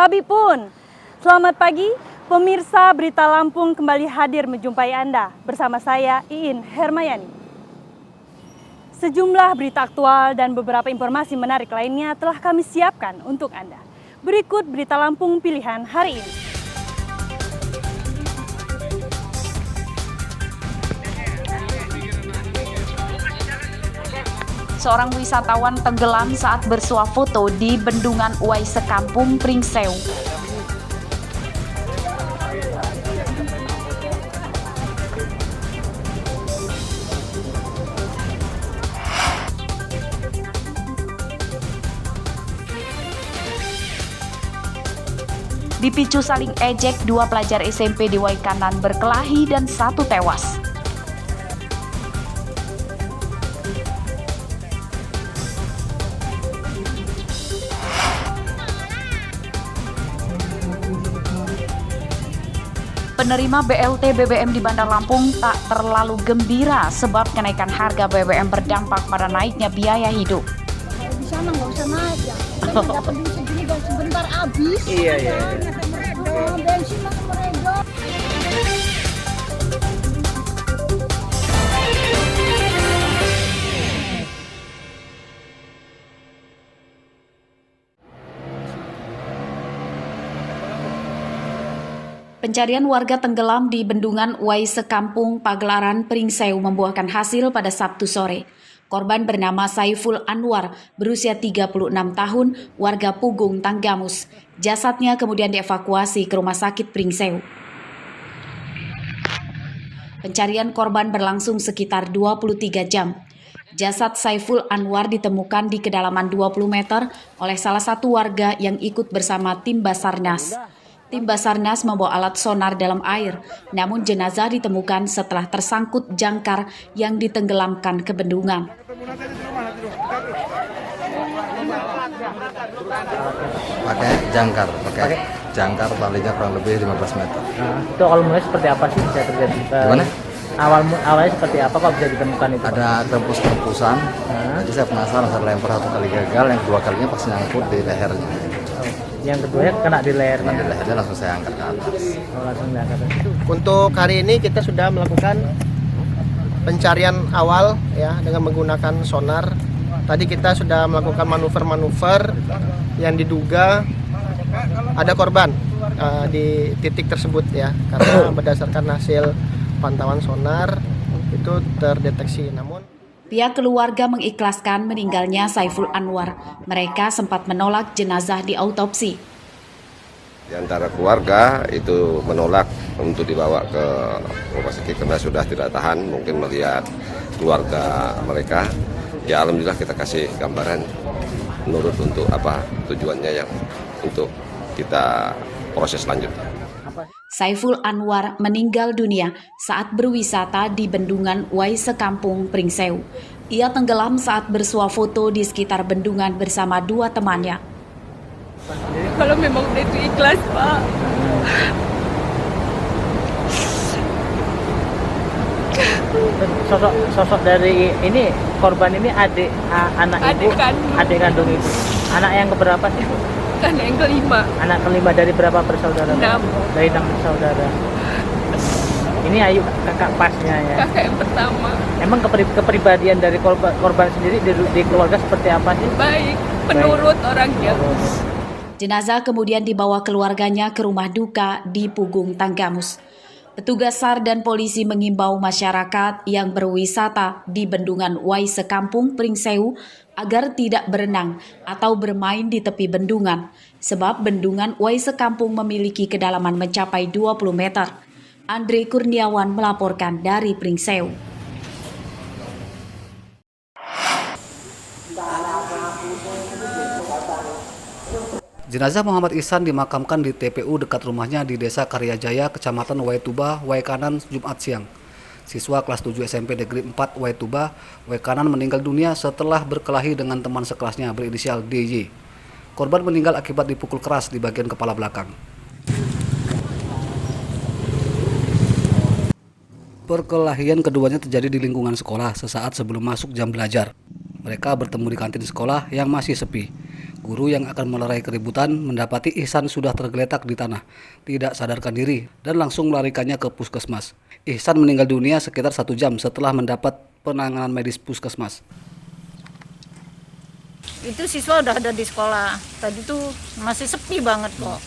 Tabi pun. Selamat pagi, pemirsa Berita Lampung kembali hadir menjumpai Anda bersama saya Iin Hermayani. Sejumlah berita aktual dan beberapa informasi menarik lainnya telah kami siapkan untuk Anda. Berikut Berita Lampung pilihan hari ini. Seorang wisatawan tenggelam saat bersuah foto di Bendungan Uwai Sekampung, Pringsewu. Dipicu saling ejek, 2 pelajar SMP di Waikanan berkelahi dan 1 tewas. Penerima BLT BBM di Bandar Lampung tak terlalu gembira sebab kenaikan harga BBM berdampak pada naiknya biaya hidup. Di sana nggak usah naik ya. Kita dapat duit segini dan sebentar habis. Iya. Bensin masih meredo. Pencarian warga tenggelam di Bendungan Uwai Sekampung, Pagelaran, Pringsewu membuahkan hasil pada Sabtu sore. Korban bernama Saiful Anwar, berusia 36 tahun, warga Pugung, Tanggamus. Jasadnya kemudian dievakuasi ke Rumah Sakit Pringsewu. Pencarian korban berlangsung sekitar 23 jam. Jasad Saiful Anwar ditemukan di kedalaman 20 meter oleh salah satu warga yang ikut bersama tim Basarnas. Tim Basarnas membawa alat sonar dalam air, namun jenazah ditemukan setelah tersangkut jangkar yang ditenggelamkan ke bendungan. Pakai jangkar talinya kurang lebih 15 meter. Itu awal mulanya seperti apa sih bisa terjadi? Gimana? Awalnya seperti apa kok bisa ditemukan itu? Ada terempus-terempusan. Jadi saya penasaran, saya lempar 1 kali gagal, yang kedua kalinya pasti nyangkut di lehernya. Yang keduanya kena di lehernya. Kena di lehernya langsung saya angkat ke atas. Langsung diangkat. Untuk hari ini kita sudah melakukan pencarian awal ya dengan menggunakan sonar. Tadi kita sudah melakukan manuver-manuver yang diduga ada korban di titik tersebut ya, karena berdasarkan hasil pantauan sonar itu terdeteksi. Namun pihak keluarga mengikhlaskan meninggalnya Saiful Anwar. Mereka sempat menolak jenazah diautopsi. Di antara keluarga itu menolak untuk dibawa ke rumah sakit karena sudah tidak tahan mungkin melihat keluarga mereka. Ya alhamdulillah kita kasih gambaran menurut untuk apa tujuannya yang untuk kita proses selanjutnya. Saiful Anwar meninggal dunia saat berwisata di Bendungan Uwai Sekampung, Pringsewu. Ia tenggelam saat bersuah foto di sekitar bendungan bersama 2 temannya. Kalau memang udah itu ikhlas, Pak. Sosok dari ini korban ini anak kandung ibu. Anak yang keberapa sih? Kan yang kelima. Anak kelima dari berapa bersaudara? 6. Dari 6 bersaudara. Ini Ayu kakak pasnya ya. Kakak yang pertama. Emang kepribadian dari korban sendiri di keluarga seperti apa sih? Baik, penurut orangnya. Jenazah kemudian dibawa keluarganya ke rumah duka di Pugung, Tanggamus. Petugas SAR dan polisi mengimbau masyarakat yang berwisata di Bendungan Uwai Sekampung, Pringsewu agar tidak berenang atau bermain di tepi bendungan, sebab Bendungan Uwai Sekampung memiliki kedalaman mencapai 20 meter. Andre Kurniawan melaporkan dari Pringsewu. Jenazah Muhammad Ihsan dimakamkan di TPU dekat rumahnya di Desa Karyajaya, Kecamatan Waituba, Waikanan, Jumat siang. Siswa kelas 7 SMP Negeri 4 Waituba, Waikanan meninggal dunia setelah berkelahi dengan teman sekelasnya berinisial DJ. Korban meninggal akibat dipukul keras di bagian kepala belakang. Perkelahian keduanya terjadi di lingkungan sekolah sesaat sebelum masuk jam belajar. Mereka bertemu di kantin sekolah yang masih sepi. Guru yang akan melerai keributan mendapati Ihsan sudah tergeletak di tanah, tidak sadarkan diri, dan langsung melarikannya ke puskesmas. Ihsan meninggal dunia sekitar 1 jam setelah mendapat penanganan medis puskesmas. Itu siswa udah ada di sekolah. Tadi tuh masih sepi banget kok.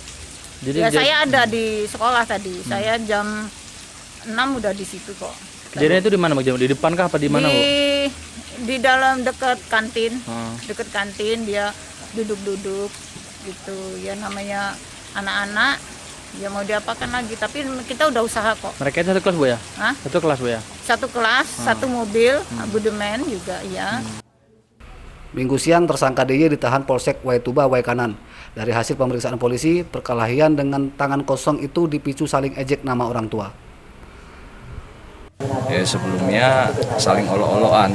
Jadi Ya saya ada di sekolah tadi. Saya jam 6 udah di situ kok. Kejadian itu di mana, Bang? Di depan kah apa di mana, Bu? Di dalam dekat kantin. Dekat kantin dia duduk-duduk gitu. Ya namanya anak-anak, ya mau diapakan lagi, tapi kita udah usaha kok. Mereka itu satu kelas, Bu ya? Hah? Satu kelas, Bu ya? Satu kelas, satu mobil, abudemen juga ya. Minggu siang tersangka DY ditahan Polsek Waituba Waikanan. Dari hasil pemeriksaan polisi, perkelahian dengan tangan kosong itu dipicu saling ejek nama orang tua. Ya sebelumnya saling olok-olokan,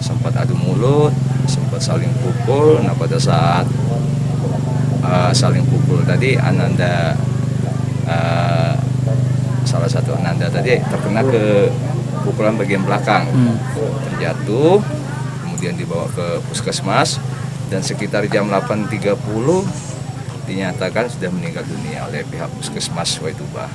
sempat adu mulut, sempat saling pukul. Nah pada saat saling pukul tadi Ananda, salah satu Ananda tadi terkena ke pukulan bagian belakang, terjatuh, kemudian dibawa ke puskesmas dan sekitar jam 8.30 dinyatakan sudah meninggal dunia oleh pihak puskesmas Waituba.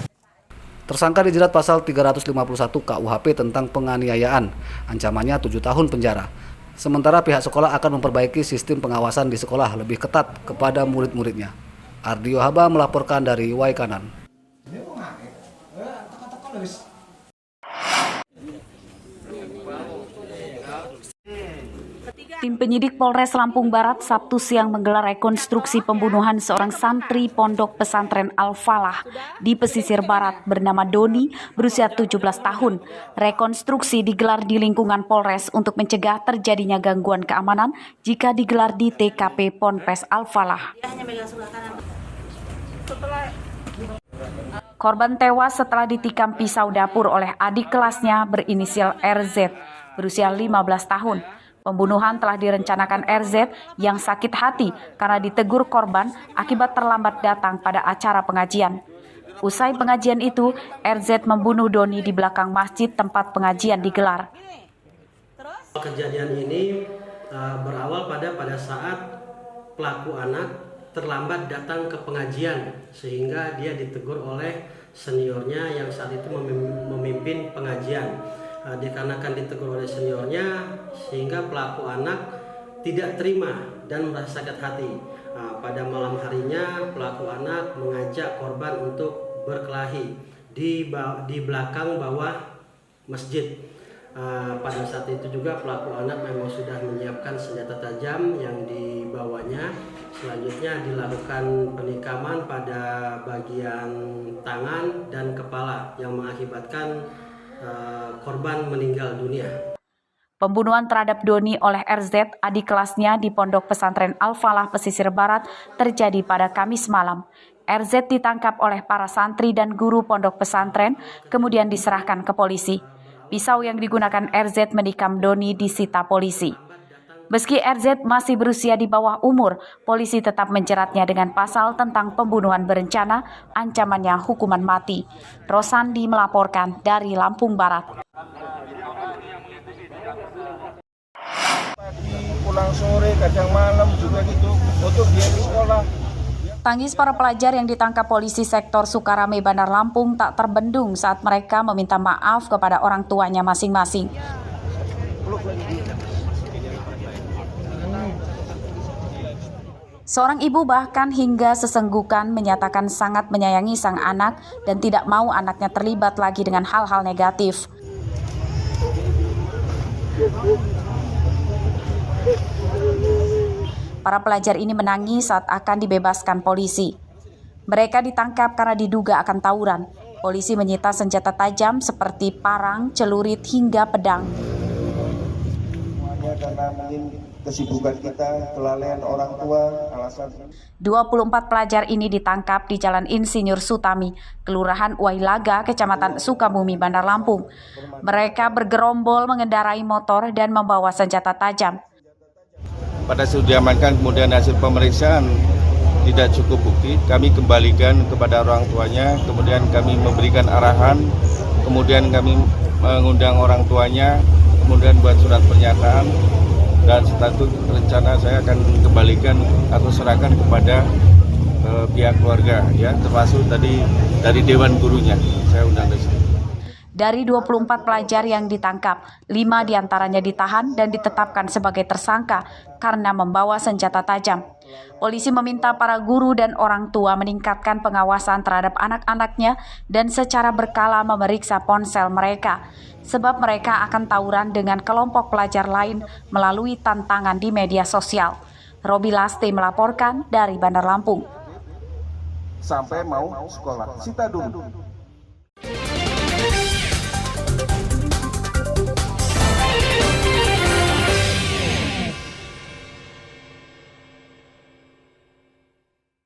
Tersangka dijerat pasal 351 KUHP tentang penganiayaan, ancamannya 7 tahun penjara. Sementara pihak sekolah akan memperbaiki sistem pengawasan di sekolah lebih ketat kepada murid-muridnya. Ardio Haba melaporkan dari Waikanan. Tim penyidik Polres Lampung Barat Sabtu siang menggelar rekonstruksi pembunuhan seorang santri pondok pesantren Al-Falah di pesisir barat bernama Doni berusia 17 tahun. Rekonstruksi digelar di lingkungan Polres untuk mencegah terjadinya gangguan keamanan jika digelar di TKP Ponpes Al-Falah. Korban tewas setelah ditikam pisau dapur oleh adik kelasnya berinisial RZ berusia 15 tahun. Pembunuhan telah direncanakan RZ yang sakit hati karena ditegur korban akibat terlambat datang pada acara pengajian. Usai pengajian itu, RZ membunuh Doni di belakang masjid tempat pengajian digelar. Kejadian ini berawal pada saat pelaku anak terlambat datang ke pengajian sehingga dia ditegur oleh seniornya yang saat itu memimpin pengajian. Dikarenakan ditegur oleh seniornya sehingga pelaku anak tidak terima dan merasa sakit hati. Pada malam harinya pelaku anak mengajak korban untuk berkelahi di belakang bawah masjid. Pada saat itu juga pelaku anak memang sudah menyiapkan senjata tajam yang dibawanya. Selanjutnya dilakukan penikaman pada bagian tangan dan kepala yang mengakibatkan korban meninggal dunia. Pembunuhan terhadap Doni oleh RZ, adik kelasnya di Pondok Pesantren Al-Falah Pesisir Barat, terjadi pada Kamis malam. RZ ditangkap oleh para santri dan guru pondok pesantren, kemudian diserahkan ke polisi. Pisau yang digunakan RZ menikam Doni disita polisi. Meski RZ masih berusia di bawah umur, polisi tetap menjeratnya dengan pasal tentang pembunuhan berencana, ancamannya hukuman mati. Rosandi melaporkan dari Lampung Barat. Pulang sore, kadang malam juga gitu, untuk dia di sekolah. Tangis para pelajar yang ditangkap polisi sektor Sukarame Bandar Lampung tak terbendung saat mereka meminta maaf kepada orang tuanya masing-masing. Seorang ibu bahkan hingga sesenggukan menyatakan sangat menyayangi sang anak dan tidak mau anaknya terlibat lagi dengan hal-hal negatif. Para pelajar ini menangis saat akan dibebaskan polisi. Mereka ditangkap karena diduga akan tawuran. Polisi menyita senjata tajam seperti parang, celurit hingga pedang. Semuanya karena mungkin kesibukan kita, kelalaian orang tua, alasan. 24 pelajar ini ditangkap di Jalan Insinyur Sutami, Kelurahan Wailaga, Kecamatan Sukabumi, Bandar Lampung. Mereka bergerombol mengendarai motor dan membawa senjata tajam. Pada saat diamankan, kemudian hasil pemeriksaan tidak cukup bukti, kami kembalikan kepada orang tuanya, kemudian kami memberikan arahan, kemudian kami mengundang orang tuanya, kemudian buat surat pernyataan, dan setelah itu rencana saya akan kembalikan atau serahkan kepada pihak keluarga, ya, termasuk tadi dari Dewan Gurunya. Saya undang di sini. Dari 24 pelajar yang ditangkap, 5 diantaranya ditahan dan ditetapkan sebagai tersangka karena membawa senjata tajam. Polisi meminta para guru dan orang tua meningkatkan pengawasan terhadap anak-anaknya dan secara berkala memeriksa ponsel mereka, sebab mereka akan tawuran dengan kelompok pelajar lain melalui tantangan di media sosial. Robi Lasti melaporkan dari Bandar Lampung. Sampai mau sekolah, sita dulu.